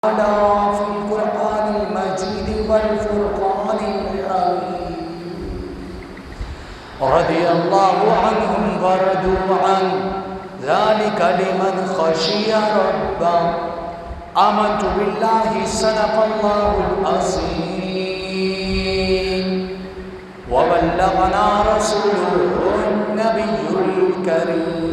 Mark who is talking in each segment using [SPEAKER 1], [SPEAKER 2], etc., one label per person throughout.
[SPEAKER 1] في القرآن المجيد والفرقان الحميد رضي الله عنهم ورضوا عنه ذلك لمن خشي ربه آمنت بالله صدق الله العظيم وبلغنا رسوله النبي الكريم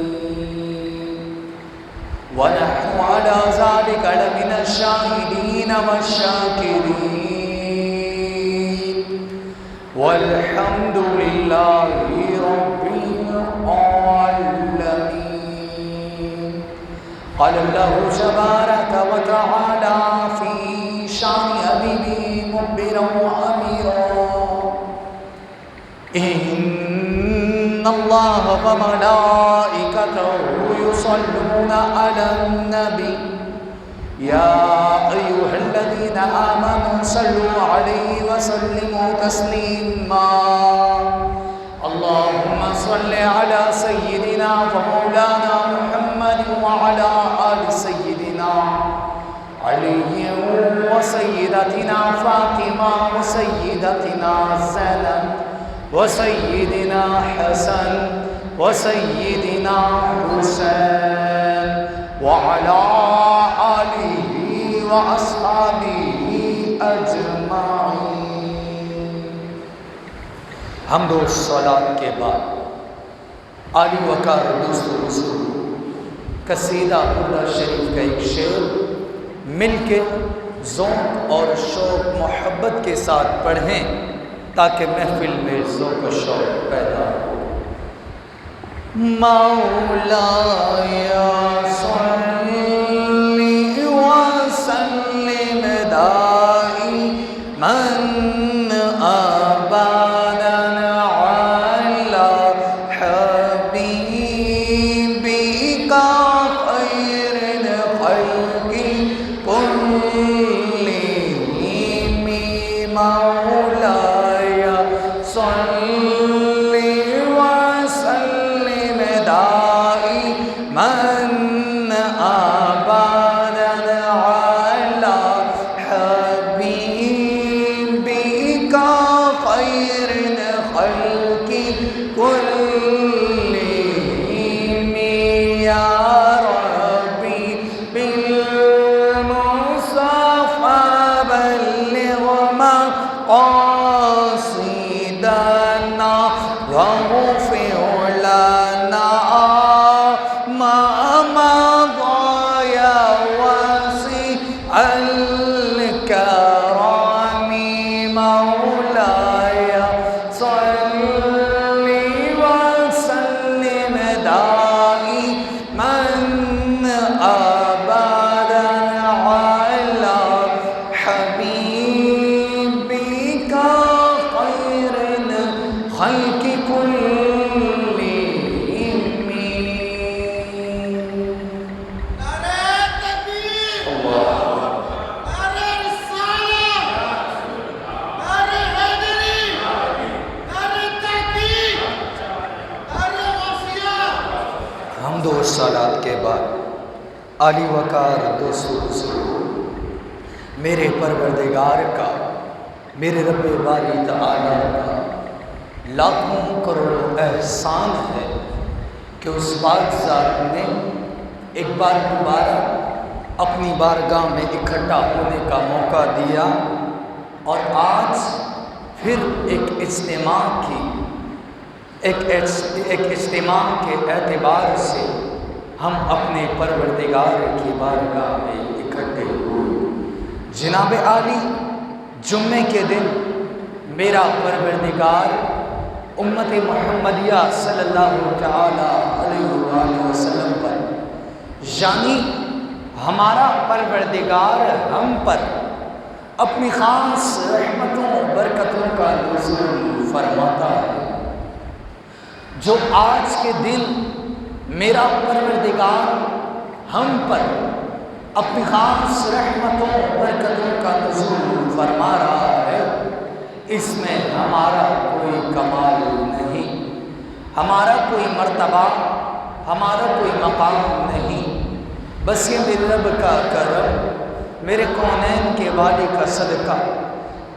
[SPEAKER 1] ونحن على ذلك لمن الشاهدين والشاكرين والحمد لله رب العالمين. قال الله تبارك وتعالى في شان حبيبه مخبرا وأميرا إن الله وملائكته يصلون على النبي يا أيها الذين آمنوا صلوا عليه وسلموا تسليما. اللهم صل على سيدنا ومولانا محمد وعلى آل سيدنا علي وسيدتنا فاطمة وسيدتنا زينب وسيدنا حسن وسيدنا حسين وعلى آله وأصحابه أجمعين. حمد و صلاة کے بعد عالی وقار دوست و رسول قصیدہ پورا شریف کا ایک شعر مل کے ذوق اور شوق محبت کے ساتھ پڑھیں تاکہ محفل میں ذوق و شوق پیدا ہو. مولایا صلی وسلم دائما ابدا علی حبیبک خیر الخلق کلہم. مولایا صلی وسلم دائما ابدا علی حبیبک خیر الخلق کلہم. یا ربی بالمصطفى بلغ مقاصدنا واغفر لنا ما مضى يا واسع الكرم. مولاي صل وسلم دائما ابدا على حبيبك خير الخلق كلهم.
[SPEAKER 2] نعرہ تکبیر، نعرہ رسالت، نعرہ حیدری، نعرہ تحقیق، نعرہ وفیات.
[SPEAKER 1] حمد و صلات کے بعد عالی وقار دوست و رسول میرے پروردگار کا، میرے رب باری تعالیٰ کا لاکھوں کروڑوں احسان ہے کہ اس پاک ذات نے ایک بار دوبارہ اپنی بارگاہ میں اکٹھا ہونے کا موقع دیا اور آج پھر ایک اجتماع کے اعتبار سے ہم اپنے پروردگار کی بارگاہ میں اکٹھے ہوئے. جناب عالی، جمعے کے دن میرا پروردگار امت محمدیہ صلی اللہ تعالی علیہ وآلہ وسلم پر یعنی ہمارا پروردگار ہم پر اپنی خاص رحمتوں برکتوں کا نزول فرماتا ہے. جو آج کے دن میرا پروردگار ہم پر اپنی خاص رحمتوں برکتوں کا نزول فرما رہا ہے، اس میں ہمارا کوئی کمال نہیں، ہمارا کوئی مرتبہ، ہمارا کوئی مقام نہیں، بس یہ میرے رب کا کرم میرے کونین کے والی کا صدقہ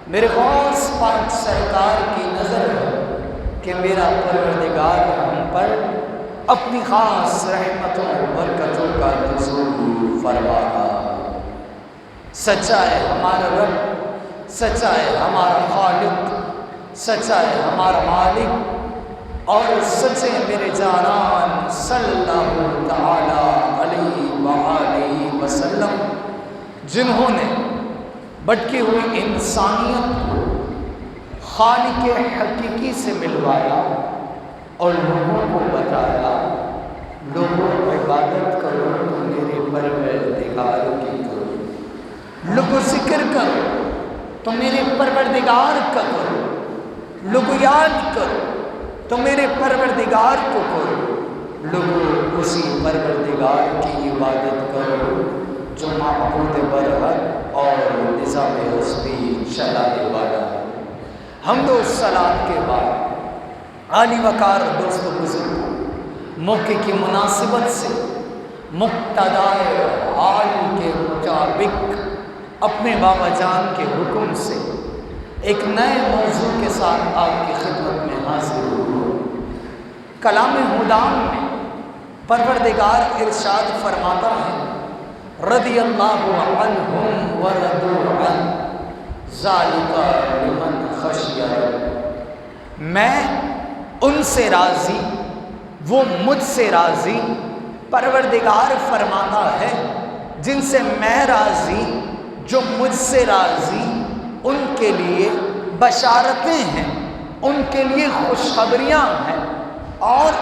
[SPEAKER 1] میرے غوث پاک سرکار کی نظر ہے کہ میرا پروردگار ہم پر اپنی خاص رحمتوں برکتوں کا نزول فرمایا۔ سچا ہے ہمارا رب، سچا ہے ہمارا خالق، سچا ہے ہمارا مالک، اور سچے میرے جانان صلی اللہ تعالی علیہ وآلہ وسلم جنہوں نے بھٹکی ہوئی انسانیت کو خالق حقیقی سے ملوایا اور لوگوں کو بتایا، لوگوں عبادت کرو تو میرے پروردگار کی کرو، لوگوں ذکر کرو تو میرے پروردگار کا کرو، لوگوں یاد کرو تو میرے پروردگار کو کرو، لوگوں اسی پروردگار کی عبادت کرو جو معبود برحق اور نظام ہستی چلانے والا ہے۔ حمد و صلات کے بعد عالی وقار دوست و بزرگ، موقع کی مناسبت سے مقتضائے حال کے مطابق اپنے بابا جان کے حکم سے ایک نئے موضوع کے ساتھ آپ کی خدمت میں حاضر ہوں۔ کلام ہدام میں پروردگار ارشاد فرماتا ہے رضی اللہ عنہم ورضوا عنہ ذالک لمن خشی ربہ، میں ان سے راضی، وہ مجھ سے راضی۔ پروردگار فرماتا ہے جن سے میں راضی، جو مجھ سے راضی، ان کے لیے بشارتیں ہیں، ان کے لیے خوشخبریاں ہیں، اور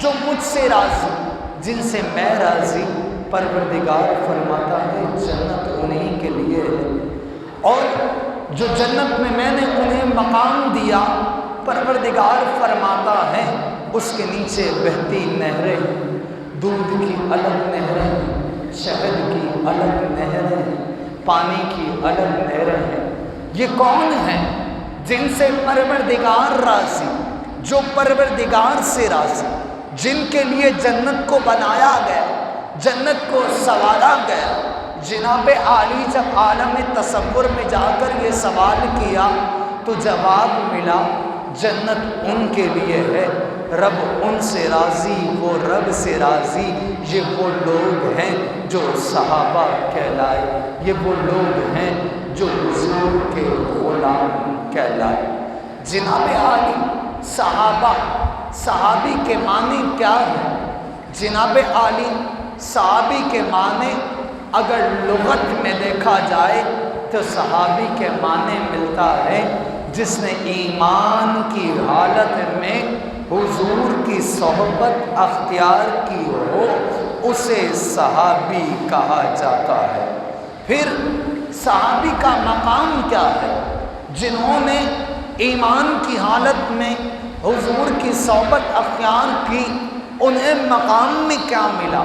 [SPEAKER 1] جو مجھ سے راضی، جن سے میں راضی، پروردگار فرماتا ہے جنت انہی کے لیے ہے، اور جو جنت میں نے انہیں مقام دیا، پروردگار فرماتا ہے اس کے نیچے بہتی نہریں، دودھ کی الگ نہریں ہیں، شہد کی الگ نہریں ہیں، پانی کی الگ نہریں ہیں۔ یہ کون ہیں جن سے پروردگار راضی، جو پروردگار سے راضی، جن کے لیے جنت کو بنایا گیا، جنت کو سنوارا گیا۔ جناب عالی جب عالم تصور میں جا کر یہ سوال کیا تو جواب ملا جنت ان کے لیے ہے، رب ان سے راضی، وہ رب سے راضی۔ یہ وہ لوگ ہیں جو صحابہ کہلائے، یہ وہ لوگ ہیں جو حضور کے غلام کہلائے۔ جناب عالی صحابہ، صحابی کے معنی کیا ہے؟ جناب عالی صحابی کے معنی اگر لغت میں دیکھا جائے تو صحابی کے معنی ملتا ہے جس نے ایمان کی حالت میں حضور کی صحبت اختیار کی ہو، اسے صحابی کہا جاتا ہے۔ پھر صحابی کا مقام کیا ہے؟ جنہوں نے ایمان کی حالت میں حضور کی صحبت اختیار کی، انہیں مقام میں کیا ملا؟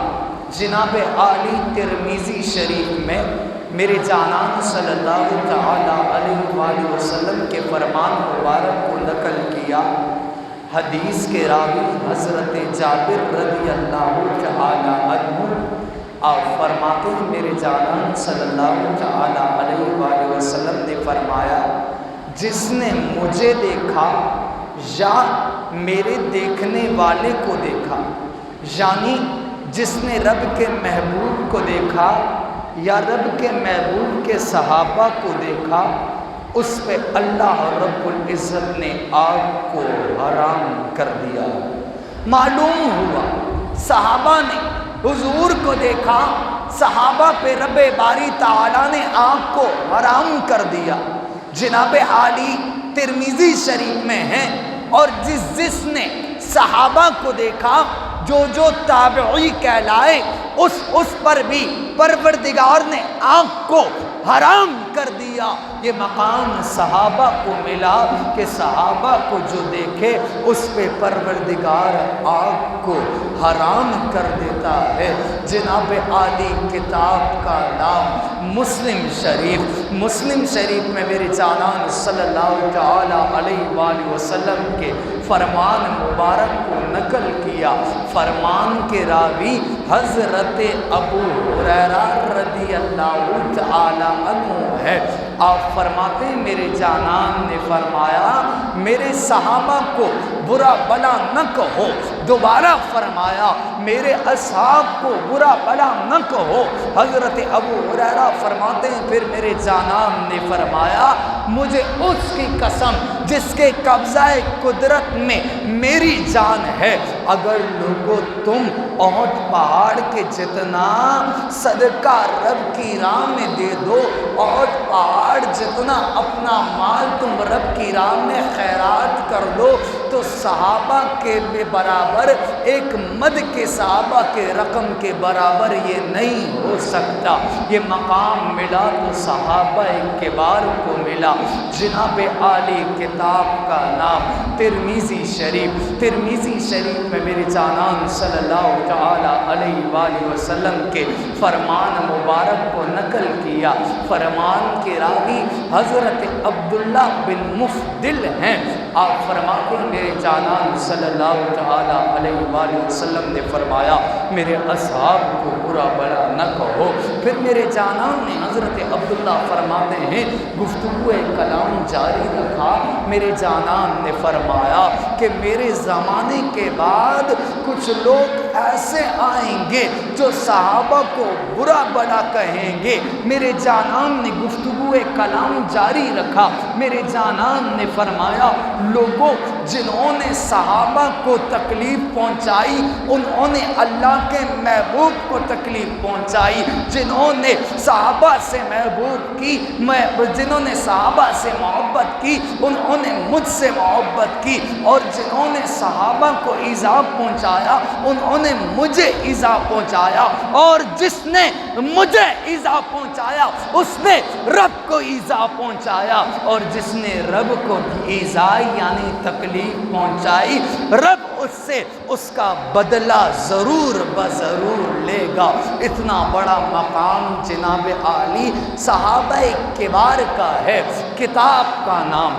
[SPEAKER 1] جناب عالی ترمذی شریف میں میرے جانان صلی اللہ تعالی علیہ وآلہ وسلم کے فرمان مبارک کو نقل کیا۔ حدیث کے راوی حضرت جابر رضی اللہ تعالی عنہ آپ فرماتے ہیں میرے جانان صلی اللہ تعالی علیہ وآلہ وسلم نے فرمایا جس نے مجھے دیکھا یا میرے دیکھنے والے کو دیکھا، یعنی جس نے رب کے محبوب کو دیکھا یا رب کے محبوب کے صحابہ کو دیکھا، اس پہ اللہ رب العزت نے آگ کو حرام کر دیا۔ معلوم ہوا صحابہ نے حضور کو دیکھا، صحابہ پہ رب باری تعالیٰ نے آگ کو حرام کر دیا۔ جناب عالی ترمذی شریف میں ہیں، اور جس نے صحابہ کو دیکھا، جو تابعی کہلائے، اس پر بھی پروردگار نے آنکھ کو حرام کر دیا۔ یہ مقام صحابہ کو ملا کہ صحابہ کو جو دیکھے اس پہ پروردگار آنکھ کو حرام کر دیتا چلتا ہے جناب عالی کتاب کا نام مسلم شریف، مسلم شریف میں میرے جانان صلی اللہ تعالی علیہ وآلہ وسلم کے فرمان مبارک کو نقل کیا۔ فرمان کے راوی حضرت ابو ہریرہ رضی اللہ تعالی عنہ ہے۔ آپ فرماتے ہیں میرے جانان نے فرمایا میرے صحابہ کو برا بلا نہ کہو، دوبارہ فرمایا میرے اصحاب کو برا بلا نہ کہو۔ حضرت ابو ہریرہ فرماتے ہیں پھر میرے جانان نے فرمایا مجھے اس کی قسم جس کے قبضہ قدرت میں میری جان ہے، اگر لوگوں تم احد پہاڑ کے جتنا صدقہ رب کی راہ میں دے دو، احد پہاڑ جتنا اپنا مال تم رب کی راہ میں خیرات کر دو، تو صحابہ کے برابر ایک مد کے صحابہ کے رقم کے برابر یہ نہیں ہو سکتا۔ یہ مقام ملا تو صحابہ کبار کو ملا۔ جناب عالی کتاب کا نام ترمذی شریف، ترمذی شریف میں میرے جانان صلی اللہ تعالی علیہ وآلہ وسلم کے فرمان مبارک کو نقل کیا۔ فرمان کے راوی حضرت عبداللہ بن مفدل ہیں۔ آپ فرماتے ہیں میرے جانان صلی اللہ تعالی علیہ وآلہ وسلم نے فرمایا میرے اصحاب کو برا بلا نہ کہو۔ پھر میرے جانان نے حضرت عبداللہ فرماتے ہیں گفتگو کلام جاری رکھا، میرے جانان نے فرمایا کہ میرے زمانے کے بعد کچھ لوگ ایسے آئیں گے جو صحابہ کو برا بلا کہیں گے۔ میرے جانان نے گفتگو کلام جاری رکھا، میرے جانان نے فرمایا لوگوں جنہوں نے صحابہ کو تکلیف پہنچائی انہوں نے اللہ کے محبوب کو تکلیف پہنچائی، جنہوں نے صحابہ سے محبوب کی، جنہوں نے صحابہ سے محبت کی انہوں نے مجھ سے محبت کی، اور جنہوں نے صحابہ کو ایذا پہنچایا انہوں نے مجھے ایذا پہنچایا، اور جس نے مجھے ایذا پہنچایا اس نے رب کو ایذا پہنچایا، اور جس نے رب کو ایذا یعنی تکلیف پہنچائی رب اس سے اس کا بدلہ ضرور بضرور لے گا۔ اتنا بڑا مقام جناب عالی صحابہ کبار کا ہے۔ کتاب کا نام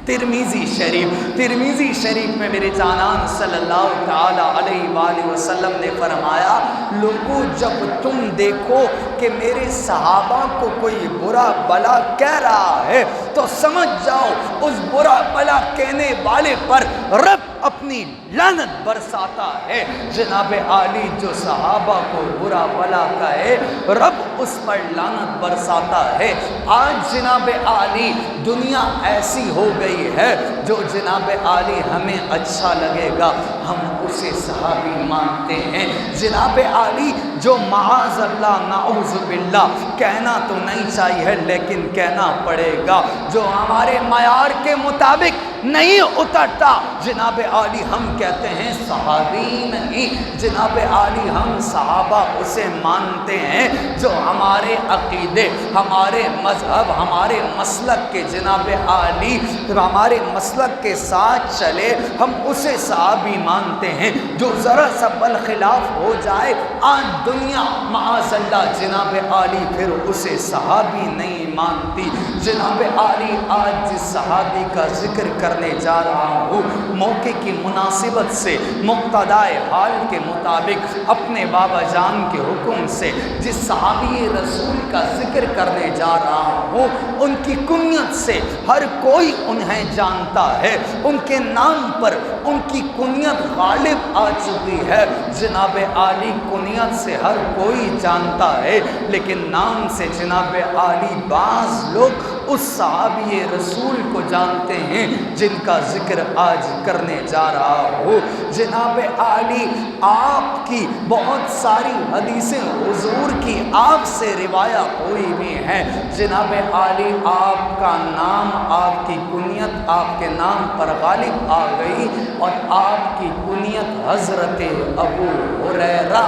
[SPEAKER 1] ترمذی شریف، ترمذی شریف میں میرے جانان صلی اللہ تعالی علیہ وآلہ وسلم نے فرمایا لوگوں جب تم دیکھو کہ میرے صحابہ کو کوئی برا بلا کہہ رہا ہے تو سمجھ جاؤ اس برا بلا کہنے والے پر رب اپنی لعنت برساتا ہے۔ جناب عالی جو صحابہ کو برا بلا کہے رب اس پر لعنت برساتا ہے۔ آج جناب عالی دنیا ایسی ہو گئی ہے جو جناب عالی ہمیں اچھا لگے گا ہم اسے صحابی مانتے ہیں۔ جناب عالی جو معاذ اللہ نعوذ باللہ کہنا تو نہیں چاہیے لیکن کہنا پڑے گا، جو ہمارے معیار کے مطابق نہیں اترتا جناب عالی ہم کہتے ہیں صحابی نہیں۔ جناب عالی ہم صحابہ اسے مانتے ہیں جو ہمارے عقیدے، ہمارے مذہب، ہمارے مسلک کے جناب عالی ہمارے مسلک کے ساتھ چلے ہم اسے صحابی مانتے ہیں۔ جو ذرا سا بالخلاف ہو جائے آج دنیا معاذ اللہ جناب عالی پھر اسے صحابی نہیں مانتی۔ جناب عالی آج جس صحابی کا ذکر کرنے جا رہا ہوں موقع کی مناسبت سے مقتضائے حال کے مطابق اپنے بابا جان کے حکم سے جس صحابی رسول کا ذکر کرنے جا رہا ہوں ان کی کنیت سے ہر کوئی انہیں جانتا ہے، ان کے نام پر ان کی کنیت غالب آ چکی ہے۔ جناب عالی کنیت سے ہر کوئی جانتا ہے لیکن نام سے جناب عالی بعض لوگ اس صحابی رسول کو جانتے ہیں جن کا ذکر آج کرنے جا رہا ہوں۔ جناب عالی آپ کی بہت ساری حدیثیں حضور کی آپ سے روایت ہوئی بھی ہیں۔ جناب عالی آپ کا نام، آپ کی کنیت آپ کے نام پر غالب آ گئی اور آپ کی کنیت حضرت ابو ہریرہ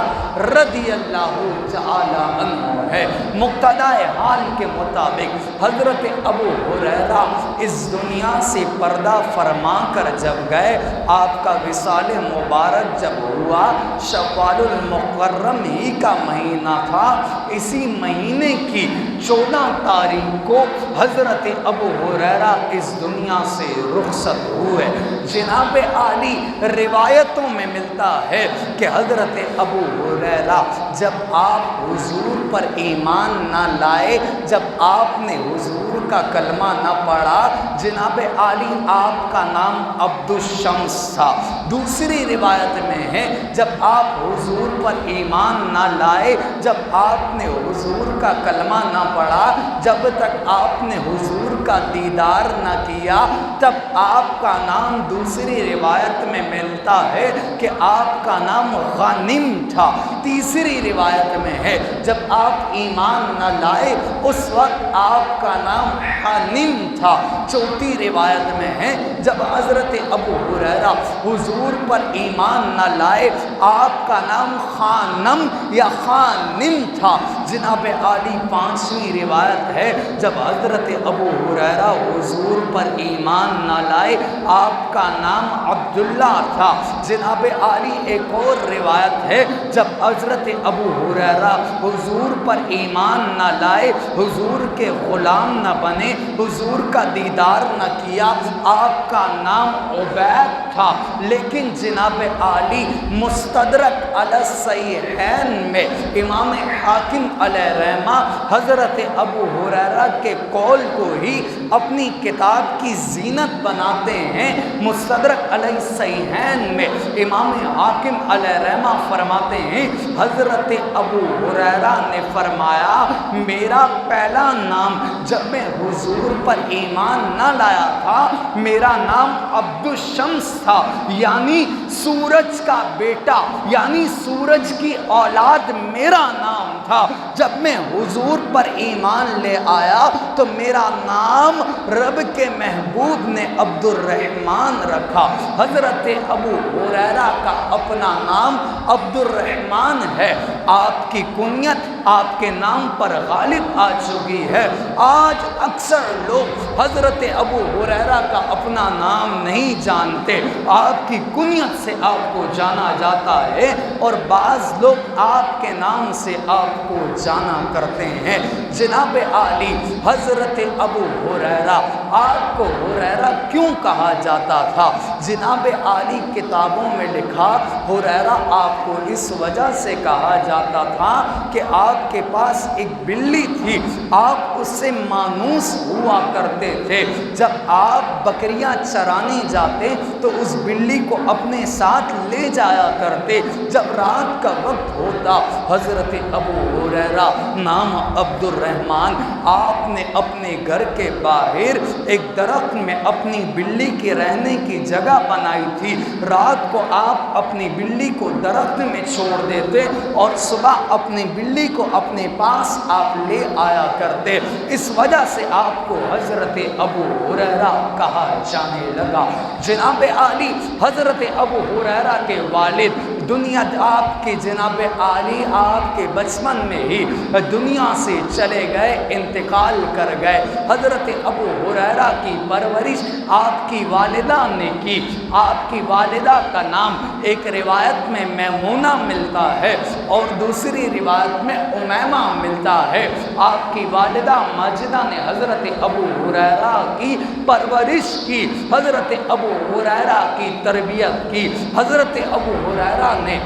[SPEAKER 1] رضی اللہ تعالی عنہ ہے۔ مقتضائے حال کے مطابق حضرت ابو ہریرہ اس دنیا سے پردہ فرما کر جب گئے، آپ کا وصال مبارک جب ہوا، شوال المکرم ہی کا مہینہ تھا، اسی مہینے کی 14 تاریخ کو حضرت ابو ہریرہ اس دنیا سے رخصت ہوئے۔ جناب عالی روایتوں میں ملتا ہے کہ حضرت ابو ہریرہ جب آپ حضور پر ایمان نہ لائے، جب آپ نے حضور کا کلمہ نہ پڑھا، جناب عالی آپ کا نام عبد الشمس تھا۔ دوسری روایت میں ہے جب آپ حضور پر ایمان نہ لائے، جب آپ نے حضور کا کلمہ نہ پڑھا، جب تک آپ نے حضور کا دیدار نہ کیا، تب آپ کا نام دوسری روایت میں ملتا ہے کہ آپ کا نام غانم تھا۔ تیسری روایت میں ہے جب آپ ایمان نہ لائے اس وقت آپ کا نام حانم تھا۔ چوتھی روایت میں ہے جب حضرت ابو ہریرہ حضور پر ایمان نہ لائے، آپ کا نام خانم یا خانم تھا۔ جناب عالی پانچویں روایت ہے جب حضرت ابو ہریرہ حضور پر ایمان نہ لائے، آپ کا نام عبداللہ تھا۔ جناب عالی ایک اور روایت ہے جب حضرت ابو ہریرہ حضور پر ایمان نہ لائے، حضور کے غلام نہ بنے، حضور کا دیدار نہ کیا، آپ کا نام عبید تھا۔ لیکن جناب عالی مستدرک علی الصحیحین میں امام حاکم علیہ رحمہ حضرت ابو ہریرہ کے قول کو ہی اپنی کتاب کی زینت بناتے ہیں۔ مستدرک علی الصحیحین میں امام حاکم علیہ رحمہ فرماتے ہیں حضرت ابو ہریرہ نے فرمایا میرا پہلا نام جب میں حضور پر ایمان نہ لایا تھا، میرا نام عبد الشمس تھا، یعنی سورج کا بیٹا، یعنی سورج کی اولاد میرا نام تھا۔ جب میں حضور پر ایمان لے آیا تو میرا نام رب کے محبوب نے عبد الرحمن رکھا۔ حضرت ابو ہریرہ کا اپنا نام عبد الرحمن ہے۔ آپ کی کنیت آپ کے نام پر غالب آ چکی ہے۔ آج اکثر لوگ حضرت ابو ہریرہ کا اپنا نام نہیں جانتے، آپ کی کنیت سے آپ کو جانا جاتا ہے، اور بعض لوگ آپ کے نام سے آپ کو جانا کرتے ہیں۔ جناب عالی حضرت ابو ہریرہ، آپ کو ہریرہ کیوں کہا جاتا تھا؟ جناب عالی کتابوں میں لکھا ہریرہ آپ کو اس وجہ سے کہا جاتا تھا کہ آپ کے پاس ایک بلی تھی، آپ اس سے مانوس ہوا کرتے تھے۔ جب آپ بکریاں چرانے جاتے تو اس بلی کو اپنے ساتھ لے جایا کرتے۔ جب رات کا وقت ہوتا حضرت ابو ہریرہ نام عبد الرحمن، آپ نے اپنے گھر کے باہر ایک درخت میں اپنی بلی کے رہنے کی جگہ بنائی تھی۔ رات کو آپ اپنی بلی کو درخت میں چھوڑ دیتے اور صبح اپنی بلی کو اپنے پاس آپ لے آیا کرتے۔ اس وجہ سے آپ کو حضرت ابو ہریرہ کہا جانے لگا۔ جناب عالی حضرت ابو ہریرہ کے والد دنیا آپ کے جناب عالی آپ کے بچپن میں ہی دنیا سے چلے گئے، انتقال کر گئے۔ حضرت ابو ہریرہ کی پرورش آپ کی والدہ نے کی۔ آپ کی والدہ کا نام ایک روایت میں میمونہ ملتا ہے اور دوسری روایت میں امیمہ ملتا ہے۔ آپ کی والدہ ماجدہ نے حضرت ابو ہریرہ کی پرورش کی، حضرت ابو ہریرہ کی تربیت کی۔ حضرت ابو ہریرہ نے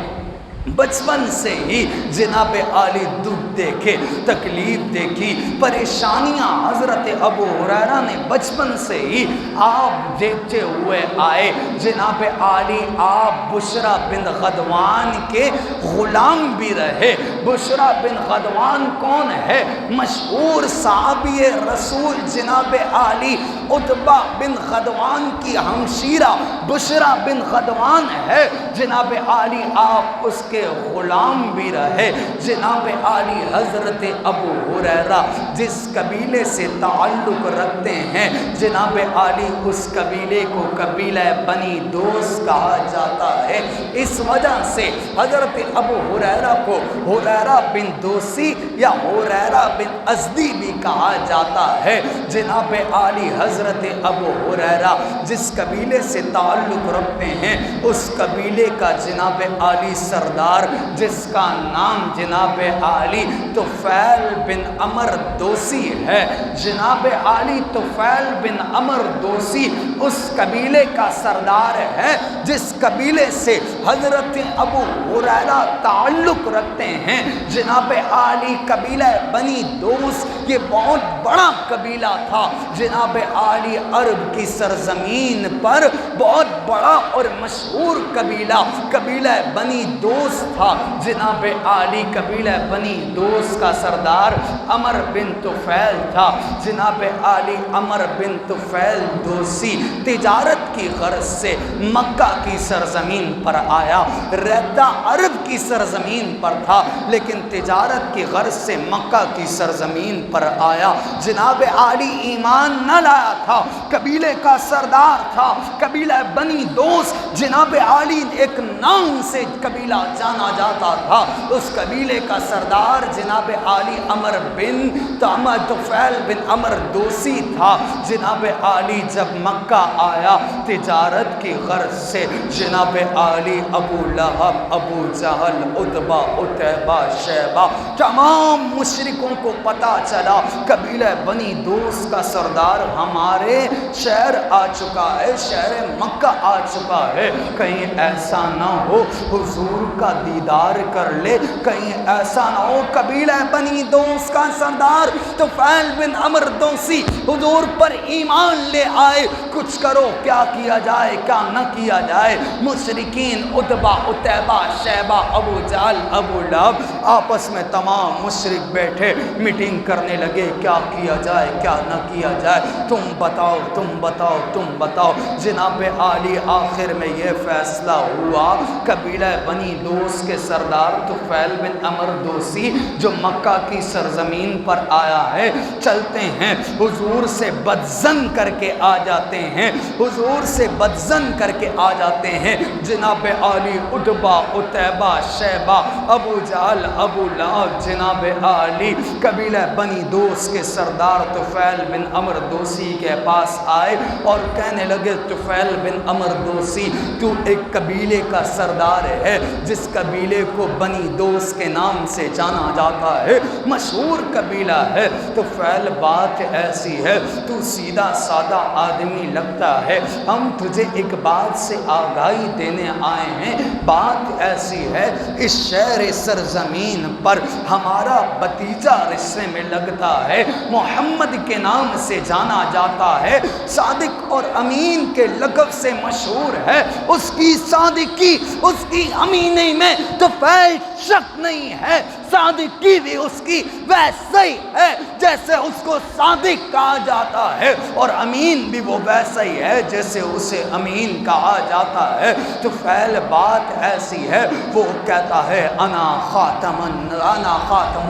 [SPEAKER 1] بچپن سے ہی جناب عالی دکھ دیکھے، تکلیف دیکھی، پریشانیاں حضرت ابو ہریرہ نے بچپن سے ہی آپ دیکھتے ہوئے آئے۔ جناب عالی آپ بشریٰ بن غدوان کے غلام بھی رہے۔ بشریٰ بن غدوان کون ہے؟ مشہور صحابی رسول جناب عالی عتبہ بن غدوان کی ہمشیرہ بشریٰ بن غدوان ہے۔ جناب عالی آپ اس کے غلام بھی رہے جناب عالی حضرت ابو ہریرہ جس قبیلے سے تعلق رکھتے ہیں جناب عالی اس قبیلے کو قبیلہ بنی دوس کہا جاتا ہے۔ اس وجہ سے حضرت ابو ہریرہ کو ہریرہ بن دوسی یا ہریرہ بن ازدی بھی کہا جاتا ہے۔ جناب عالی حضرت ابو ہریرہ جس قبیلے سے تعلق رکھتے ہیں اس قبیلے کا جناب عالی سردار جس کا نام جناب عالی طفیل بن عمر دوسی ہے۔ جناب عالی طفیل بن عمر دوسی اس قبیلے کا سردار ہے جس قبیلے سے حضرت ابو ہریرہ تعلق رکھتے ہیں۔ جناب عالی قبیلہ بنی دوس یہ بہت بڑا قبیلہ تھا جناب عالی عرب کی سرزمین پر بہت بڑا اور مشہور قبیلہ بنی دوس تھا۔ جناب عالی قبیلہ بنی دوس کا سردار عمر بن طفیل تھا۔ جناب عالی عمر بن طفیل دوسی تجارت کی غرض سے مکہ کی سرزمین پر آیا، رہتا عرب کی سرزمین پر تھا لیکن تجارت کی غرض سے مکہ کی سرزمین پر آیا۔ جناب عالی ایمان نہ لایا تھا، قبیلے کا سردار تھا قبیلہ بنی دوس۔ جناب عالی ایک نام سے قبیلہ جانا جاتا تھا، اس قبیلے کا سردار جناب عالی عمر بن طفیل بن عمر دوسی تھا۔ جناب عالی جب مکہ آیا تجارت کی غرض سے جناب عالی ابو لہب، ابو جہل، عتبہ، عتیبہ، شیبہ تمام مشرکوں کو پتہ چلا قبیلہ بنی دوس کا سردار ہمارے شہر آ چکا ہے، شہر مکہ آ چکا ہے، کہیں ایسا نہ ہو حضور کا دیدار کر لے، کہیں ایسا نہ ہو قبیلہ بنی دوس کا سردار طفیل بن عمر دوسی حضور پر ایمان لے آئے، کچھ کرو کیا کیا جائے کیا نہ کیا جائے۔ مشرکین عتبہ، عتیبہ، شیبہ، ابو جہل، ابو لہب آپس میں تمام مشرک بیٹھے میٹنگ کرنے لگے کیا کیا جائے کیا نہ کیا جائے، تم بتاؤ تم بتاؤ تم بتاؤ۔ جناب عالی آخر میں یہ فیصلہ ہوا قبیلہ بنی دوس کے سردار طفیل بن عمر دوسی جو مکہ کی سرزمین پر آیا ہے، چلتے ہیں حضور سے بدظن کر کے آ جاتے ہیں، حضور سے بدظن کر کے آ جاتے ہیں۔ جناب عالی عتبہ، عتیبہ، شیبہ، ابو جہل، ابو لہب جناب عالی قبیلہ بنی دوس کے سردار طفیل بن عمر دوسی کے پاس آئے اور کہنے لگے طفیل بن عمر دوسی تو ایک قبیلے کا سردار ہے جس قبیلے کو بنی دوس کے نام سے جانا جاتا ہے، مشہور قبیلہ ہے۔ طفیل بات ایسی ہے تو سیدھا سادہ آدمی لگتا ہے، ہم تجھے ایک بات سے آگاہی دینے آئے ہیں، بات ایسی ہے اس شہر سرزمین پر ہمارا بھتیجا رشتے میں لگتا ہے، محمد کے نام سے جانا جاتا ہے، صادق اور امین کے لقب سے مشہور ہے، اس کی صادقی اس کی امینی میں طفیل شک نہیں ہے، صادقی بھی اس کی ویسے ہی ہے جیسے اس کو صادق کہا جاتا ہے اور امین بھی وہ ویسا ہی ہے جیسے اسے امین کہا جاتا ہے۔ طفیل بات ایسی ہے وہ کہتا ہے انا خاتم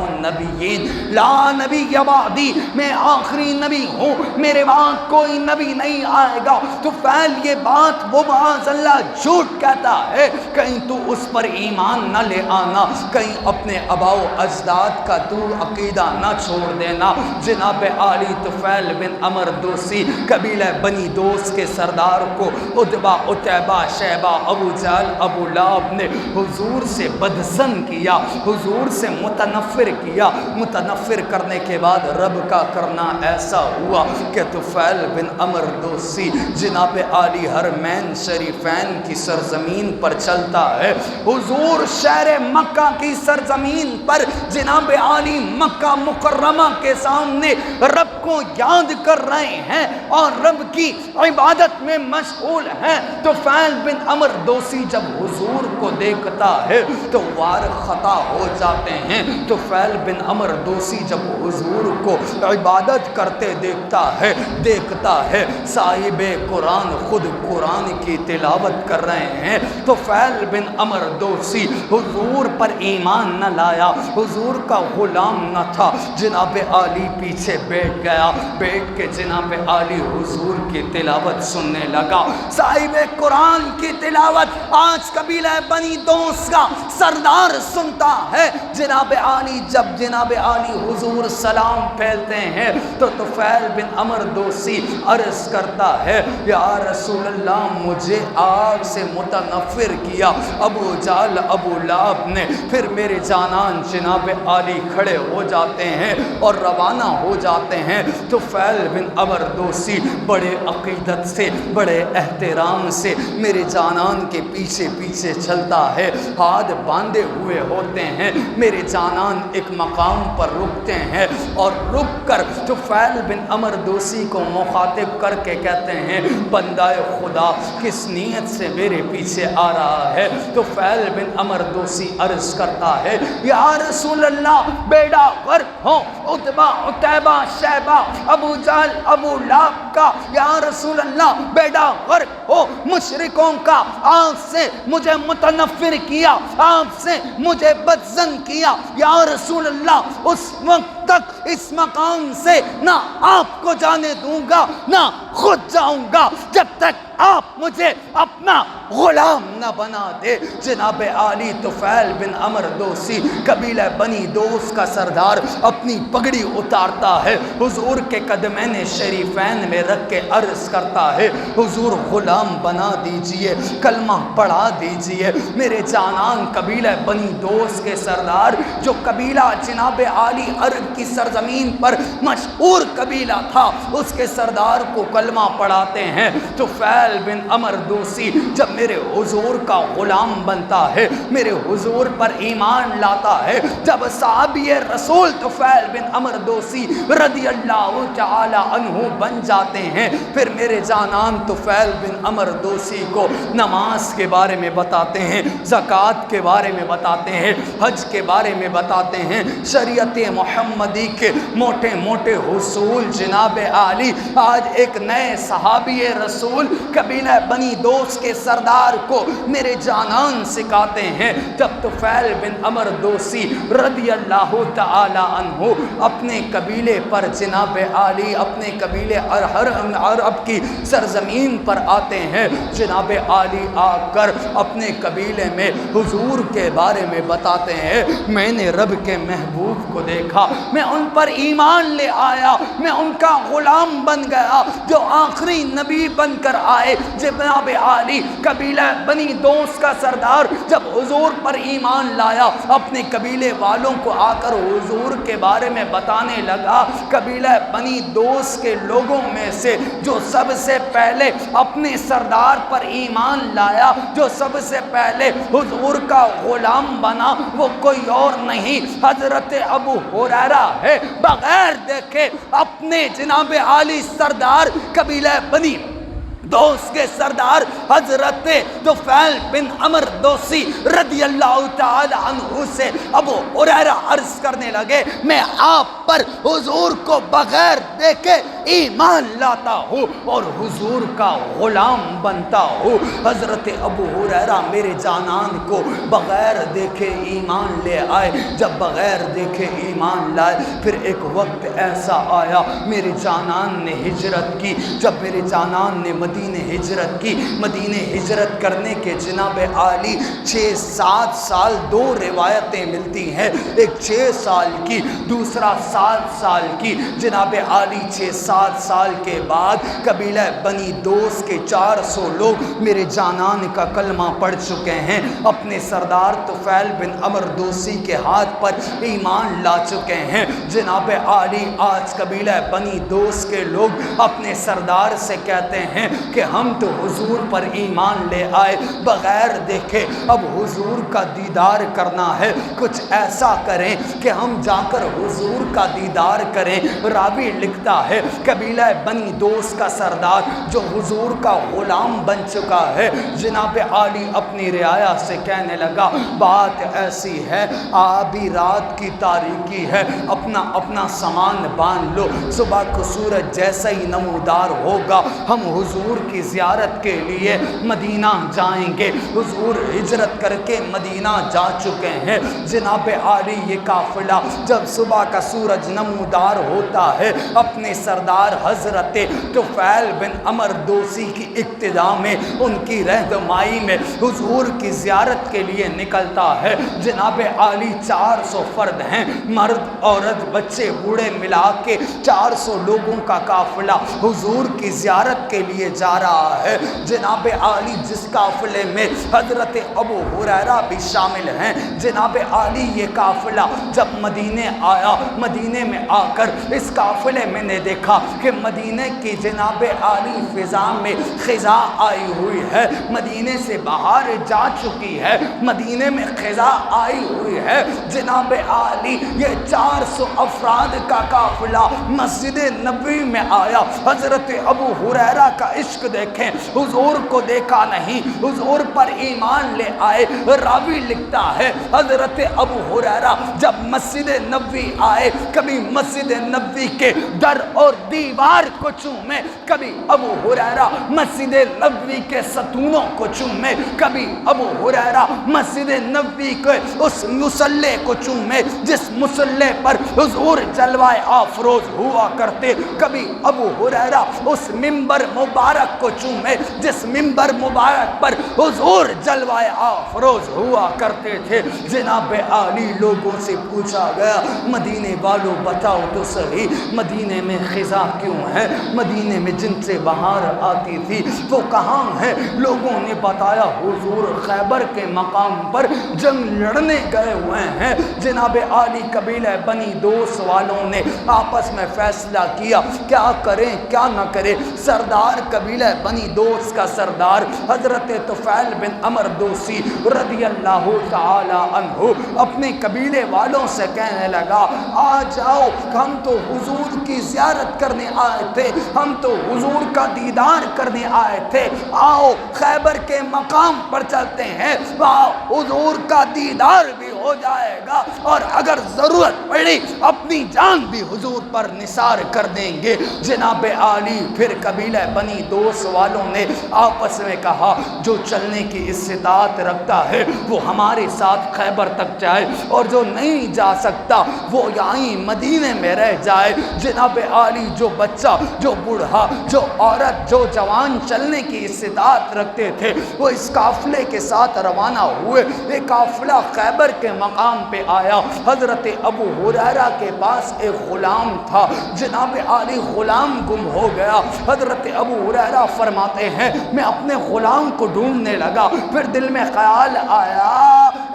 [SPEAKER 1] النبیین لا نبی بعدی، میں آخری نبی ہوں، میرے بعد کوئی نبی نہیں آئے گا۔ طفیل یہ بات وہ معاذ اللہ جھوٹ کہتا ہے، کہیں تو اس پر ایمان نہ لے آنا، کہیں اپنے آباء و اجداد کا تو عقیدہ نہ چھوڑ دینا۔ جناب عالی طفیل بن عمر دوسی قبیلہ بنی دوس کے سردار کو عتبہ، عتیبہ، شیبہ، ابو جہل، ابو لہب نے حضور سے بدظن کیا، حضور سے متنفر کیا، متنفر کرنے کے بعد رب کا کرنا ایسا ہوا کہ طفیل بن عمر دوسی جناب عالی حرمین شریفین کی سرزمین پر چلتا ہے، حضور شہر مکہ مکہ کی سرزمین پر جناب عالی مکہ مکرمہ کے سامنے رب کو یاد کر رہے ہیں اور رب کی عبادت میں مشغول ہیں، تو فیل بن عمر دوسی جب حضور کو دیکھتا ہے تو وار خطا ہو جاتے ہیں۔ تو فیل بن عمر دوسی جب حضور کو عبادت کرتے دیکھتا ہے صاحب قرآن خود قرآن کی تلاوت کر رہے ہیں، تو فیل بن عمر دوسی حضور پر ایمان نہ لایا، حضور کا غلام نہ تھا، جناب عالی پیچھے بیٹھ گیا، بیٹھ کے جناب عالی حضور کی تلاوت سننے لگا۔ صاحب قرآن کی تلاوت آج قبیلہ بنی دوس کا سردار سنتا ہے۔ جناب عالی جب جناب عالی حضور سلام پھیلتے ہیں تو طفیل بن عمر دوسی عرض کرتا ہے یا رسول اللہ مجھے آگ سے متنفر کیا ابو جہل ابو لہب نے۔ پھر میرے جانان جناب عالی کھڑے ہو جاتے ہیں اور روانہ ہو جاتے ہیں۔ طفیل بن عمر دوسی بڑے عقیدت سے بڑے احترام سے میرے جانان کے پیچھے پیچھے چلتا ہے، ہاتھ باندھے ہوئے ہوتے ہیں۔ میرے جانان ایک مقام پر رکتے ہیں اور رک کر طفیل بن عمر دوسی کو مخاطب کر کے کہتے ہیں بندہ خدا کس نیت سے میرے پیچھے آ رہا ہے؟ طفیل بن عمر دوسی عرض کرتا ہے یا رسول اللہ بیڑا غرق ہو عتبہ عتیبہ شیبہ ابو جہل ابو لہب کا، یا رسول اللہ بیڑا غرق ہو مشرکوں کا، آپ سے مجھے متنفر کیا، آپ سے مجھے بدظن کیا، یا رسول اللہ اس وقت تک اس مقام سے نہ آپ کو جانے دوں گا نہ خود جاؤں گا جب تک آپ مجھے اپنا غلام نہ بنا دے۔ جناب عالی طفیل بن عمر دوسی قبیلہ بنی دوس کا سردار اپنی پگڑی اتارتا ہے، حضور کے قدمین شریفین میں رکھ کے عرض کرتا ہے حضور غلام بنا دیجئے، کلمہ پڑھا دیجئے۔ میرے جانان قبیلہ بنی دوس کے سردار جو قبیلہ جناب عالی عرب کی سرزمین پر مشہور قبیلہ تھا اس کے سردار کو کلمہ پڑھاتے ہیں۔ طفیل بن عمر دوسی جب میرے حضور کا غلام بنتا ہے، میرے حضور پر ایمان لاتا ہے، جب صحابی رسول طفیل بن عمر دوسی رضی اللہ تعالی عنہ بن جاتے ہیں، پھر میرے جانان طفیل بن عمر دوسی کو نماز کے بارے میں بتاتے ہیں، زکوٰۃ کے بارے میں بتاتے ہیں، حج کے بارے میں بتاتے ہیں، شریعت محمدی کے موٹے موٹے حصول جناب عالی آج ایک نئے صحابی رسول قبیلہ بنی دوس کے سردار کو میرے جانان سکھاتے ہیں۔ جب طفیل بن عمر دوسی رضی اللہ تعالی عنہ اپنے قبیلے پر جناب عالی اپنے قبیلے عرب کی سرزمین پر آتے ہیں، جناب عالی آ کر اپنے قبیلے میں حضور کے بارے میں بتاتے ہیں میں نے رب کے محبوب کو دیکھا، میں ان پر ایمان لے آیا، میں ان کا غلام بن گیا جو آخری نبی بن کر آئے۔ جناب عالی قبیلہ بنی دوس کا سردار جب حضور پر ایمان لایا اپنے قبیلے والوں کو آ کر حضور کے بارے میں بتانے لگا۔ قبیلہ بنی دوس کے لوگوں میں سے جو سب سے پہلے اپنے سردار پر ایمان لایا، جو سب سے پہلے حضور کا غلام بنا، وہ کوئی اور نہیں حضرت ابو ہریرہ ہے۔ بغیر دیکھے اپنے جناب عالی سردار قبیلہ بنی دوس کے سردار حضرت طفیل بن عمر دوسی رضی اللہ تعالی عنہ سے ابو ہریرہ عرض کرنے لگے میں آپ پر حضور کو بغیر دیکھے ایمان لاتا ہوں اور حضور کا غلام بنتا ہوں۔ حضرت ابو ہریرہ میرے جانان کو بغیر دیکھے ایمان لے آئے۔ جب بغیر دیکھے ایمان لائے پھر ایک وقت ایسا آیا میرے جانان نے ہجرت کی۔ جب میرے جانان نے مدینے ہجرت کی، مدینے ہجرت کرنے کے جناب عالی 6-7 سال دو روایتیں ملتی ہیں، ایک 6 سال کی، دوسرا 7 سال کی۔ جناب عالی 6-7 سال کے بعد قبیلہ بنی دوس کے 400 لوگ میرے جانان کا کلمہ پڑھ چکے ہیں، اپنے سردار طفیل بن عمر دوسی کے ہاتھ پر ایمان لا چکے ہیں۔ جناب عالی آج قبیلہ بنی دوس کے لوگ اپنے سردار سے کہتے ہیں کہ ہم تو حضور پر ایمان لے آئے بغیر دیکھے، اب حضور کا دیدار کرنا ہے، کچھ ایسا کریں کہ ہم جا کر حضور کا دیدار کریں۔ راوی لکھتا ہے قبیلہ بنی دوس کا سردار جو حضور کا غلام بن چکا ہے، جناب عالی اپنی رعایا سے کہنے لگا بات ایسی ہے، آبی رات کی تاریکی ہے، اپنا سامان باندھ لو، صبح کو سورج جیسا ہی نمودار ہوگا ہم حضور کی زیارت کے لیے مدینہ جائیں گے۔ حضور ہجرت کر کے مدینہ جا چکے ہیں۔ جناب عالی یہ قافلہ جب صبح کا سورج نمودار ہوتا ہے اپنے سردار حضرت طفیل بن عمر دوسی کی اقتدا میں، ان کی رہنمائی میں حضور کی زیارت کے لیے نکلتا ہے۔ جناب عالی 400 فرد ہیں، مرد عورت بچے بوڑھے ملا کے 400 لوگوں کا قافلہ حضور کی زیارت کے لیے جا رہا ہے۔ جناب عالی جس قافلے میں حضرت ابو ہریرہ بھی شامل ہیں، جناب عالی یہ قافلہ جب مدینے آیا، مدینے میں آ کر اس قافلے میں نے دیکھا کہ مدینے کی جناب عالی فضا میں خزاں آئی ہوئی ہے، مدینے سے باہر جا چکی ہے، مدینے میں خزاں آئی ہوئی ہے۔ جناب عالی یہ 400 افراد کا قافلہ مسجد نبوی میں آیا۔ حضرت ابو ہریرہ کا عشق دیکھیں، حضور کو دیکھا نہیں، حضور پر ایمان لے آئے۔ راوی لکھتا ہے حضرت ابو ہریرہ جب مسجد نبوی آئے، کبھی مسجد نبوی کے در اور دیوار کو چومے، کبھی ابو ہریرہ مسجد نبوی کے ستونوں کو چومے، کبھی ابو ہریرہ مسجد نبوی کے اس مصلی کو چومے جس مصلی پر حضور جلوہ افروز ہوا کرتے، کبھی ابو ہریرہ اس منبر مبارک کو چومے جس منبر مبارک پر حضور جلوہ افروز ہوا کرتے تھے۔ جناب عالی لوگوں سے پوچھا گیا مدینے والوں بتاؤ تو صحیح، مدینے میں خزاں کیوں ہے؟ مدینے میں جن سے بہار آتی تھی وہ کہاں ہے؟ لوگوں نے بتایا حضور خیبر کے مقام پر جنگ لڑنے گئے ہوئے ہیں۔ جناب عالی قبیلہ بنی دوس والوں نے آپس میں فیصلہ کیا کیا کریں کیا نہ کریں۔ سردار قبیلہ بنی دوس کا سردار حضرت طفیل بن عمر دوسی رضی اللہ تعالی عنہ اپنے قبیلے والوں سے کہنے لگا آ جاؤ، ہم تو حضور کی زیارت کرنے آئے تھے، ہم تو حضور کا دیدار کرنے آئے تھے، آؤ خیبر کے مقام پر چلتے ہیں، وہاں حضور کا دیدار بھی ہو جائے گا اور اگر ضرورت پڑی اپنی جان بھی حضور پر نثار کر دیں گے۔ جناب عالی پھر قبیلہ بنی دوس والوں نے آپس میں کہا جو چلنے کی استطاعت رکھتا ہے وہ ہمارے ساتھ خیبر تک جائے اور جو نہیں جا سکتا وہ یہیں مدینے میں رہ جائے۔ جناب عالی جو بچہ، جو بوڑھا، جو عورت، جو جوان چلنے کی استطاعت رکھتے تھے وہ اس قافلے کے ساتھ روانہ ہوئے۔ ایک قافلہ خیبر کے مقام پہ آیا۔ حضرت ابو ہریرہ کے پاس ایک غلام تھا، جناب عالی غلام گم ہو گیا۔ حضرت ابو ہریرہ فرماتے ہیں میں اپنے غلام کو ڈھونڈنے لگا، پھر دل میں خیال آیا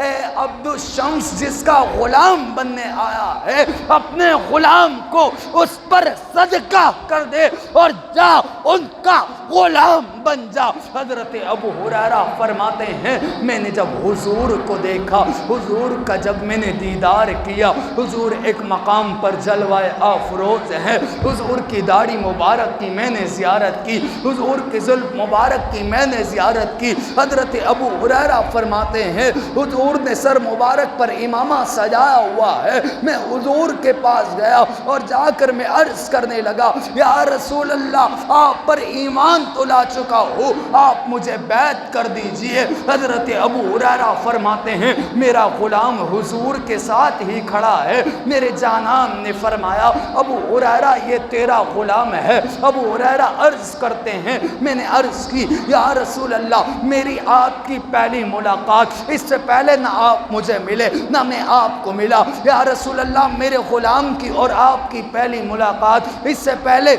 [SPEAKER 1] اے عبد الشمس جس کا غلام بننے آیا ہے اپنے غلام کو اس پر صدقہ کر دے اور جا ان کا غلام بن جا۔ حضرت ابو ہریرہ فرماتے ہیں میں نے جب حضور کو دیکھا، حضور کا جب میں نے دیدار کیا، حضور ایک مقام پر جلوہ افروز ہے، حضور کی داڑھی مبارک کی میں نے زیارت کی، حضور کی زلف مبارک کی میں نے زیارت کی۔ حضرت ابو ہریرہ فرماتے ہیں حضور نے سر مبارک پر امامہ سجایا ہوا ہے، میں حضور کے پاس گیا اور جا کر میں عرض کرنے لگا یا رسول اللہ آپ پر ایمان تو لا چکا چکا ہوں، آپ مجھے بیعت کر دیجئے۔ حضرت ابو ہریرہ فرماتے ہیں میرا غلام حضور کے ساتھ ہی کھڑا ہے۔ میرے جانان نے فرمایا ابو ہریرہ یہ تیرا غلام ہے۔ ابو ہریرہ عرض کرتے ہیں میں نے عرض کی یا رسول اللہ میری آپ کی پہلی ملاقات، اس سے پہلے نہ آپ مجھے ملے نہ میں آپ کو ملا، یا رسول اللہ میرے غلام کی اور آپ کی پہلی ملاقات، اس سے پہلے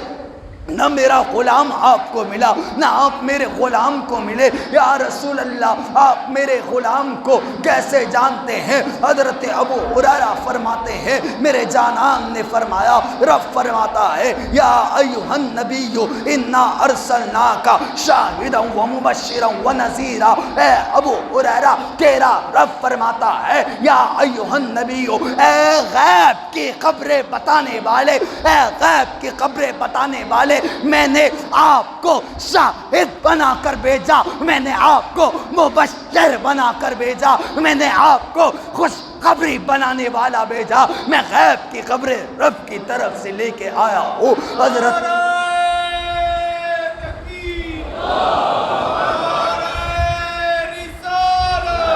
[SPEAKER 1] نہ میرا غلام آپ کو ملا نہ آپ میرے غلام کو ملے، یا رسول اللہ آپ میرے غلام کو کیسے جانتے ہیں؟ حضرت ابو ہریرہ فرماتے ہیں میرے جانان نے فرمایا، رب فرماتا ہے یا ایھا النبی انا ارسلناک شاہدا ومبشرا ونذیرا، اے ابو ہریرہ تیرا رب فرماتا ہے یا ایھا النبی، اے غیب کی خبریں بتانے والے، اے غیب کی خبریں بتانے والے، میں نے آپ کو شاہد بنا کر بھیجا، میں نے آپ کو مبشر بنا کر بھیجا، میں نے آپ کو خوش خبری بنانے والا بھیجا، میں غیب کی خبریں رب کی طرف سے لے کے آیا ہوں۔ حضرت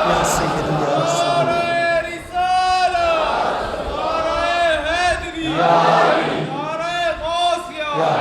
[SPEAKER 1] یا سیدی یا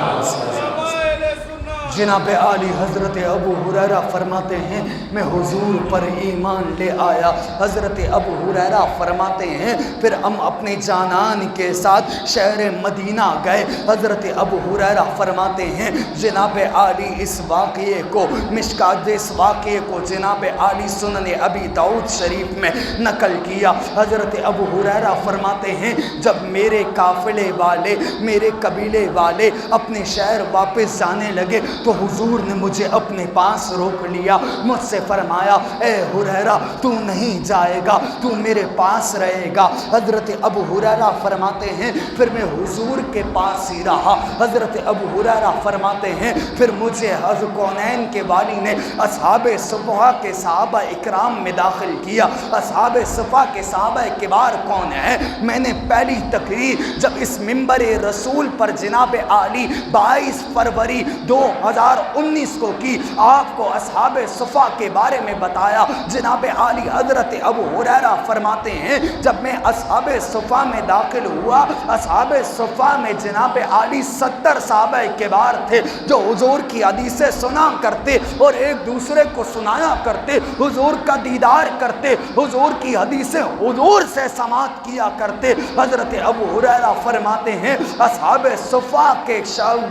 [SPEAKER 1] رسول جناب عالی حضرت ابو ہریرہ فرماتے ہیں میں حضور پر ایمان لے آیا۔ حضرت ابو ہریرہ فرماتے ہیں پھر ہم اپنے جانان کے ساتھ شہر مدینہ گئے۔ حضرت ابو ہریرہ فرماتے ہیں جناب عالی اس واقعے کو مشکات اس واقعے کو جناب عالی سنن ابی داؤد شریف میں نقل کیا۔ حضرت ابو ہریرہ فرماتے ہیں جب میرے قافلے والے میرے قبیلے والے اپنے شہر واپس جانے لگے تو حضور نے مجھے اپنے پاس روک لیا، مجھ سے فرمایا اے ہریرہ تو نہیں جائے گا، تو میرے پاس رہے گا۔ حضرت ابو ہریرہ فرماتے ہیں پھر میں حضور کے پاس ہی رہا۔ حضرت ابو ہریرہ فرماتے ہیں پھر مجھے حضرت کونین کے والی نے اصحاب صفہ کے صحابہ اکرام میں داخل کیا۔ اصحاب صفہ کے صحابہ کبار کون ہیں؟ میں نے پہلی تقریر جب اس منبر رسول پر جناب عالی 22 فروری 2019 کو کی، آپ کو اصحاب صفہ کے بارے میں بتایا۔ جناب عالی حضرت ابو ہریرہ فرماتے ہیں جب میں اصحاب صفہ میں داخل ہوا، اصحاب صفہ میں جناب عالی 70 صحابہ کبار تھے جو حضور کی حدیثیں سنا کرتے اور ایک دوسرے کو سنایا کرتے، حضور کا دیدار کرتے، حضور کی حدیثیں حضور سے سماعت کیا کرتے۔ حضرت ابو ہریرہ فرماتے ہیں اصحاب صفہ کے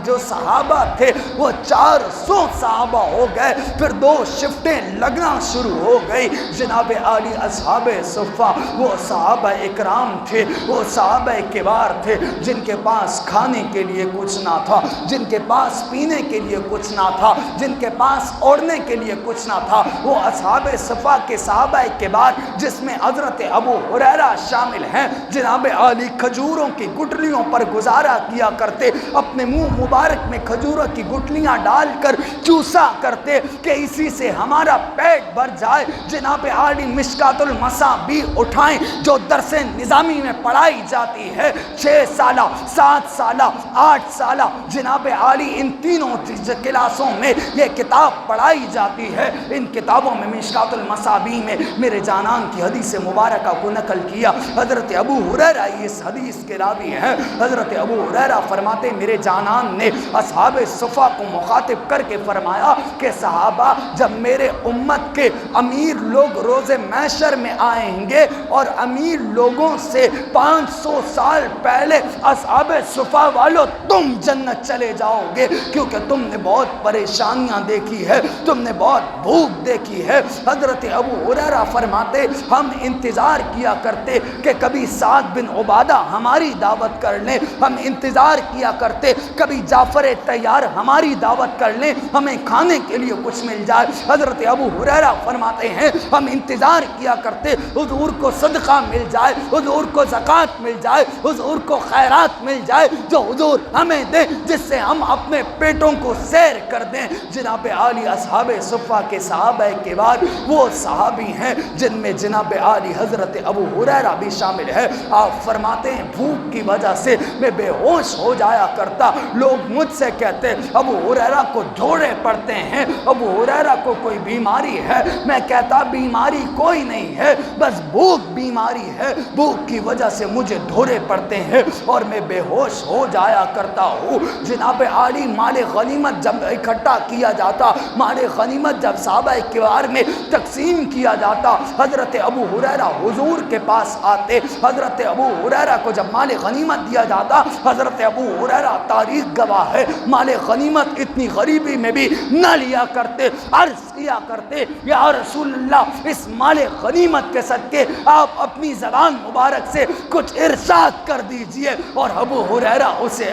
[SPEAKER 1] جو صحابہ تھے وہ 400 صحابہ ہو گئے، پھر 2 شفٹیں لگنا شروع ہو گئی۔ جناب عالی اصحاب صفہ وہ صحابہ اکرام تھے، وہ صحابہ کبار تھے جن کے پاس کھانے کے لیے کچھ نہ تھا، جن کے پاس پینے کے لیے کچھ نہ تھا، جن کے پاس اوڑھنے کے لیے کچھ نہ تھا۔ وہ اصحاب صفہ کے صحابہ کبار جس میں حضرت ابو ہریرہ شامل ہیں، جناب عالی کھجوروں کی گٹلیوں پر گزارا کیا کرتے، اپنے منہ مبارک میں کھجوروں کی گٹلیاں ڈال کر چوسا کرتے کہ اسی سے ہمارا پیٹ بھر جائے۔ جناب عالی مشکات المصابیح اٹھائیں جو درس نظامی میں پڑھائی جاتی ہے، 6 سالہ 7 سالہ 8 سالہ جناب عالی ان تینوں کلاسوں میں یہ کتاب پڑھائی جاتی ہے۔ ان کتابوں میں مشکات المصابیح میں میرے جانان کی حدیث مبارکہ کو نقل کیا۔ حضرت ابو ہریرہ اس حدیث کے راوی ہیں۔ حضرت ابو ہریرہ فرماتے میرے جانان نے اصحاب صفہ کو مخاطب کر کے فرمایا کہ صحابہ جب میرے امت کے امیر لوگ روز محشر میں آئیں گے اور امیر لوگوں سے 500 سال پہلے اصحاب صفہ والوں تم جنت چلے جاؤ گے کیونکہ تم نے بہت پریشانیاں دیکھی ہے، تم نے بہت بھوک دیکھی ہے۔ حضرت ابو ہریرہ فرماتے ہم انتظار کیا کرتے کہ کبھی سعد بن عبادہ ہماری دعوت کر لیں، ہم انتظار کیا کرتے کبھی جعفر تیار ہماری دعوت کر لیں، ہمیں کھانے کے لیے کچھ مل جائے۔ حضرت ابو ہریرہ فرماتے ہیں ہم انتظار کیا کرتے حضور کو صدقہ مل جائے، حضور کو زکوٰۃ مل جائے، حضور کو خیرات مل جائے جو حضور ہمیں دیں جس سے ہم اپنے پیٹوں کو سیر کر دیں۔ جناب عالی اصحاب صفہ کے صحابہ کے بعد وہ صحابی ہیں جن میں جناب عالی حضرت ابو ہریرہ بھی شامل ہے۔ آپ فرماتے ہیں بھوک کی وجہ سے میں بے ہوش ہو جایا کرتا، لوگ مجھ سے کہتے ابو ہریرہ ہریرہ کو دھوڑے پڑتے ہیں، ابو ہریرہ کو کوئی بیماری ہے؟ میں کہتا بیماری کوئی نہیں ہے، بس بھوک بیماری ہے، بھوک کی وجہ سے مجھے دھوڑے پڑتے ہیں اور میں بے ہوش ہو جایا کرتا ہوں۔ جناب عالی مال غنیمت جب اکٹھا کیا جاتا، مال غنیمت جب صحابہ کرام میں تقسیم کیا جاتا، حضرت ابو ہریرہ حضور کے پاس آتے، حضرت ابو ہریرہ کو جب مال غنیمت دیا جاتا، حضرت ابو ہریرہ تاریخ گواہ ہے مال غنیمت اتنی غریبی میں بھی نہ لیا کرتے، عرض کیا کرتے یا رسول اللہ اس مال غنیمت کے صدقے آپ اپنی زبان مبارک سے کچھ ارشاد کر دیجئے، اور ابو ہریرہ اسے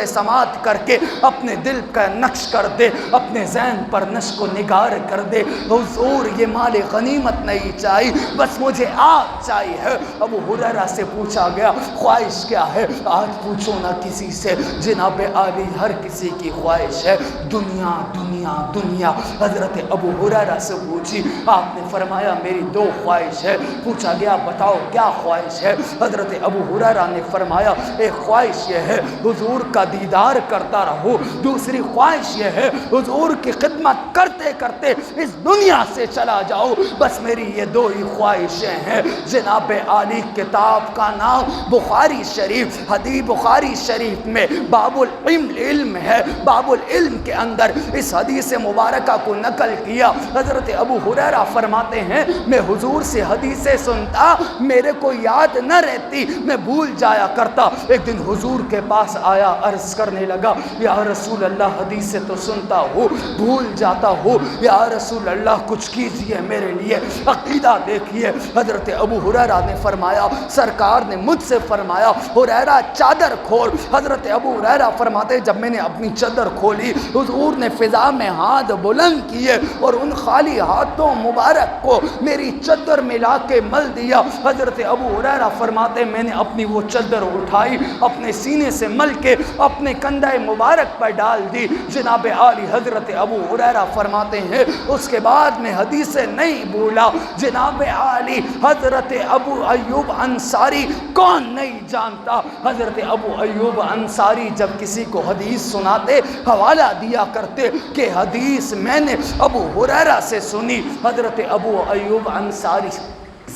[SPEAKER 1] سماعت کر کے اپنے دل کا نقش کر دے، اپنے ذہن پر نقش و نگار کر دے، حضور یہ مال غنیمت نہیں چاہیے، بس مجھے آپ چاہیے ہے۔ ابو ہریرہ سے پوچھا گیا خواہش کیا ہے؟ آج پوچھو نہ کسی سے، جناب عالی ہر کسی کی خواہش ہے دنیا دنیا دنیا۔ حضرت ابو ہریرہ سے پوچھی، آپ نے فرمایا میری دو خواہش ہے۔ پوچھا گیا بتاؤ کیا خواہش ہے؟ حضرت ابو ہریرہ نے فرمایا ایک خواہش یہ ہے حضور کا دیدار کرتا رہو، دوسری خواہش یہ ہے حضور کی خدمت کرتے کرتے اس دنیا سے چلا جاؤ، بس میری یہ دو ہی خواہشیں ہیں۔ جناب عالی کتاب کا نام بخاری شریف، حدیث بخاری شریف میں باب العلم ہے، باب العلم کے اندر اس حدیث مبارکہ کو نقل کیا۔ حضرت ابو ہریرہ فرماتے ہیں میں حضور سے حدیثیں سنتا، میرے کو یاد نہ رہتی، میں بھول جایا کرتا۔ ایک دن حضور کے پاس آیا، عرض کرنے لگا یا رسول اللہ حدیثیں تو سنتا ہوں بھول جاتا ہوں، یا رسول اللہ کچھ کیجئے میرے لیے، عقیدہ دیکھیے۔ حضرت ابو ہریرہ نے فرمایا، سرکار نے مجھ سے فرمایا ہریرہ چادر کھول۔ حضرت ابو ہریرہ فرماتے جب میں نے اپنی چادر کھولی، حضور نے فضا میں ہاتھ بلند کیے اور ان خالی ہاتھوں مبارک کو میری چادر میں لا کے مل دیا۔ حضرت ابو ہریرہ فرماتے میں نے اپنی وہ چادر اٹھائی، اپنے سینے سے مل کے اپنے کندھے مبارک پر ڈال دی۔ جناب عالی حضرت ابو ہریرہ فرماتے ہیں اس کے بعد میں حدیثیں نہیں بولا۔ جناب عالی حضرت ابو ایوب انصاری کون نہیں جانتا؟ حضرت ابو ایوب انصاری جب کسی کو حدیث سناتے حوالہ دیا کرتے کہ حدیث میں نے ابو ہریرہ سے سنی۔ حضرت ابو ایوب انصاری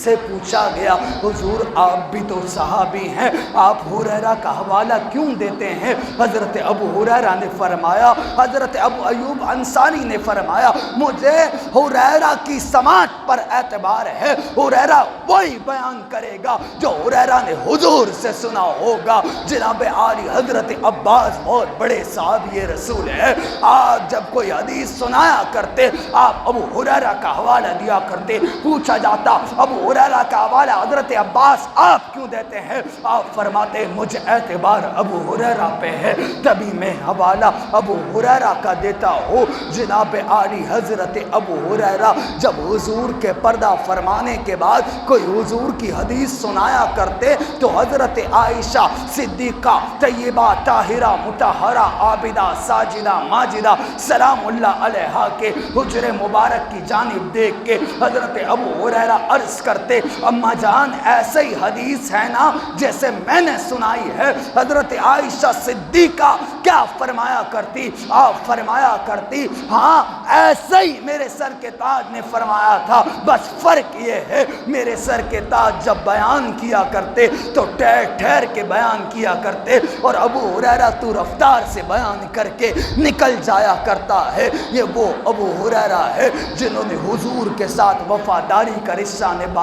[SPEAKER 1] سے پوچھا گیا حضور آپ بھی تو صحابی ہیں، آپ ہریرہ کا حوالہ کیوں دیتے ہیں؟ حضرت ابو ہریرہ نے فرمایا، حضرت ابو ایوب انصاری نے فرمایا مجھے ہریرہ کی سماعت پر اعتبار ہے، ہریرہ وہی بیان کرے گا جو ہریرہ نے حضور سے سنا ہوگا۔ جناب عالی حضرت عباس بہت بڑے صحابی رسول ہیں، آج جب کوئی حدیث سنایا کرتے آپ ابو ہریرہ کا حوالہ دیا کرتے، پوچھا جاتا ابو ہریرہ کا حوالہ حضرت عباس آپ کیوں دیتے ہیں؟ آپ فرماتے مجھے اعتبار ابو ہریرہ پہ ہے، تبھی میں حوالہ ابو ہریرہ کا دیتا ہوں۔ جناب عالی حضرت ابو ہریرہ جب حضور کے پردہ فرمانے کے بعد کوئی حضور کی حدیث سنایا کرتے تو حضرت عائشہ صدیقہ طیبہ طاہرہ مطہرہ عابدہ ساجدہ ماجدہ سلام اللہ علیہا کے حجر مبارک کی جانب دیکھ کے حضرت ابو ہریرہ عرض کرتے اماں جان ایسے ہی حدیث ہے نا جیسے میں نے سنائی ہے؟ حضرت عائشہ صدیقہ کیا فرمایا کرتی؟ آپ فرمایا کرتی ہاں ایسے ہی میرے سر کے تاج نے فرمایا تھا، بس فرق یہ ہے میرے سر کے تاج جب بیان کیا کرتے تو ٹھہر ٹھہر کے بیان کیا کرتے اور ابو ہریرہ تو رفتار سے بیان کر کے نکل جایا کرتا ہے۔ یہ وہ ابو ہریرہ ہے جنہوں نے حضور کے ساتھ وفاداری کا رشتہ نبھایا۔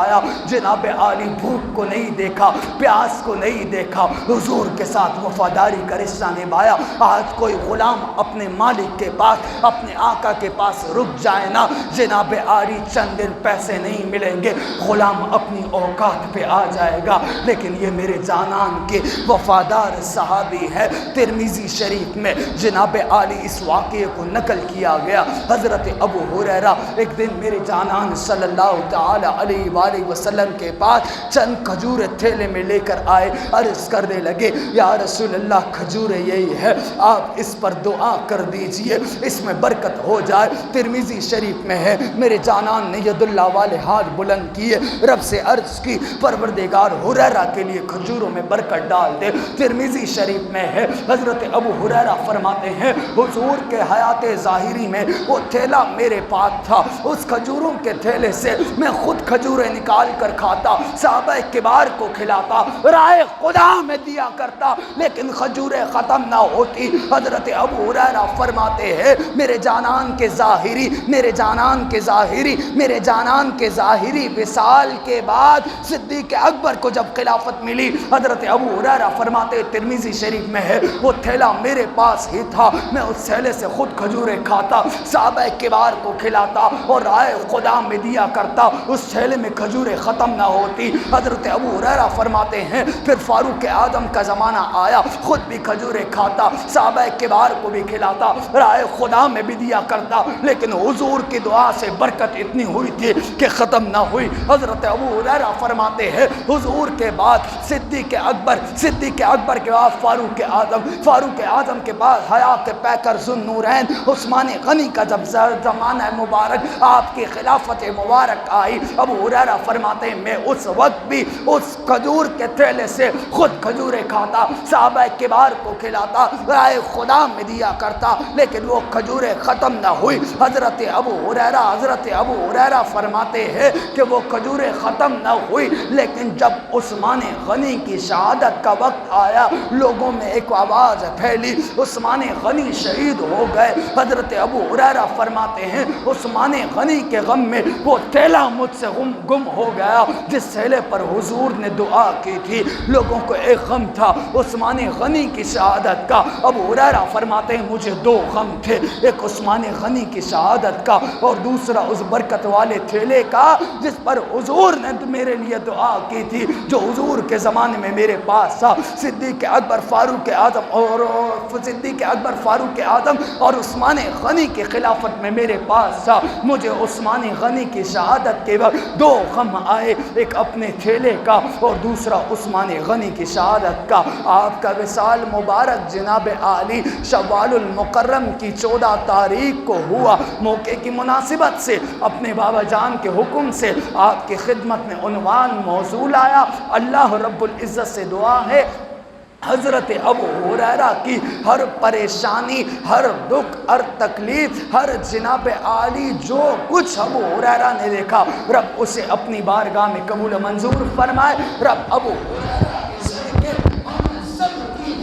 [SPEAKER 1] جناب عالی بھوک کو نہیں دیکھا، پیاس کو نہیں دیکھا، حضور کے ساتھ وفاداری کا رشتہ نبھایا۔ آج کوئی غلام اپنے مالک کے پاس اپنے آقا کے پاس رک جائے نا، جناب عالی چند دن پیسے نہیں ملیں گے، غلام اپنی اوقات پہ آ جائے گا، لیکن یہ میرے جانان کے وفادار صحابی ہے۔ ترمذی شریف میں جناب عالی اس واقعے کو نقل کیا گیا۔ حضرت ابو ہریرہ ایک دن میرے جانان صلی اللہ تعالی علیہ وآلہ وسلم کے پاس چند کھجور تھیلے میں لے کر آئے، عرض کرنے لگے یا رسول اللہ کھجوریں یہی ہے آپ اس پر دعا کر دیجئے، اس میں برکت ہو جائے۔ ترمذی شریف میں ہے، میرے جانان نے ید اللہ والے ہاتھ بلند کیے، رب سے عرض کی پروردگار ہریرہ کے لیے کھجوروں میں برکت ڈال دے۔ ترمذی شریف میں ہے، حضرت ابو ہریرہ فرماتے ہیں حضور کے حیات ظاہری میں وہ تھیلا میرے پاس تھا، اس کھجوروں کے تھیلے سے میں خود کھجوریں نکال کر کھاتا، صحابہ کبار کو کھلاتا، رائے خدا میں دیا کرتا، لیکن کھجوریں ختم نہ ہوتی۔ حضرت ابو ہریرہ فرماتے ہیں میرے جانان کے ظاہری، میرے جانان کے ظاہری، میرے جانان کے ظاہری وصال کے بعد صدیق اکبر کو جب خلافت ملی، حضرت ابو ہریرہ فرماتے ترمذی شریف میں ہے وہ تھیلا میرے پاس ہی تھا، میں اس تھیلے سے خود کھجوریں کھاتا، صحابہ کبار کو کھلاتا اور رائے خدا میں دیا کرتا، اس تھیلے میں کھجوریں ختم نہ ہوتی۔ حضرت ابو ہریرہ فرماتے ہیں پھر فاروق اعظم کا زمانہ آیا، خود بھی کھجوریں کھاتا، صحابہ کبار کو بھی کھلاتا، رائے خدا میں بھی دیا کرتا، لیکن حضور کی دعا سے برکت اتنی ہوئی تھی کہ ختم نہ ہوئی۔ حضرت ابو ہریرہ فرماتے ہیں حضور کے بعد صدیق اکبر، صدیق اکبر کے بعد فاروق اعظم، فاروق اعظم کے بعد حیات پیکر ذوالنورین عثمان غنی کا جب زمانہ مبارک آپ کی خلافت مبارک آئی، ابو ہریرہ فرماتے ہیں میں اس وقت بھی اس کھجور کے تھیلے سے خود کھجوریں کھاتا، صحابہ کبار کو کھلاتا، رائے خدا میں دیا کرتا، لیکن وہ کھجوریں ختم نہ ہوئی۔ حضرت ابو ہریرہ فرماتے ہیں کہ وہ کھجوریں ختم نہ ہوئی، لیکن جب عثمان غنی کی شہادت کا وقت آیا، لوگوں میں ایک آواز پھیلی عثمان غنی شہید ہو گئے۔ حضرت ابو ہریرہ فرماتے ہیں عثمان غنی کے غم میں وہ تھیلا مجھ سے گم ہو گیا جس تھیلے پر حضور نے دعا کی تھی۔ لوگوں کو ایک غم تھا عثمان غنی کی شہادت کا۔ ابو ہریرہ فرماتے ہیں مجھے دو غم تھے، ایک عثمان غنی کی شہادت کا اور دوسرا اس برکت والے تھیلے کا جس پر حضور نے میرے لیے دعا کی تھی، جو حضور کے زمانے میں میرے پاس تھا۔ صدیق اکبر فاروق اعظم اور عثمان غنی کی خلافت میں میرے پاس تھا۔ مجھے عثمان غنی کی شہادت کے وقت دو غم آئے، ایک اپنے تھیلے کا اور دوسرا عثمان غنی کی شہادت کا۔ آپ کا وصال مبارک جناب عالی شوال المکرم کی 14 تاریخ کو ہوا۔ موقع کی مناسبت سے اپنے بابا جان کے حکم سے آپ کی خدمت میں عنوان موصول آیا۔ اللہ رب العزت سے دعا ہے حضرت ابو ہریرہ کی ہر پریشانی، ہر دکھ، ہر تکلیف، ہر جناب عالی جو کچھ ابو ہریرہ نے دیکھا، رب اسے اپنی بارگاہ میں قبول منظور فرمائے۔ رب ابو ہریرہ کے صدقے ہم سب کی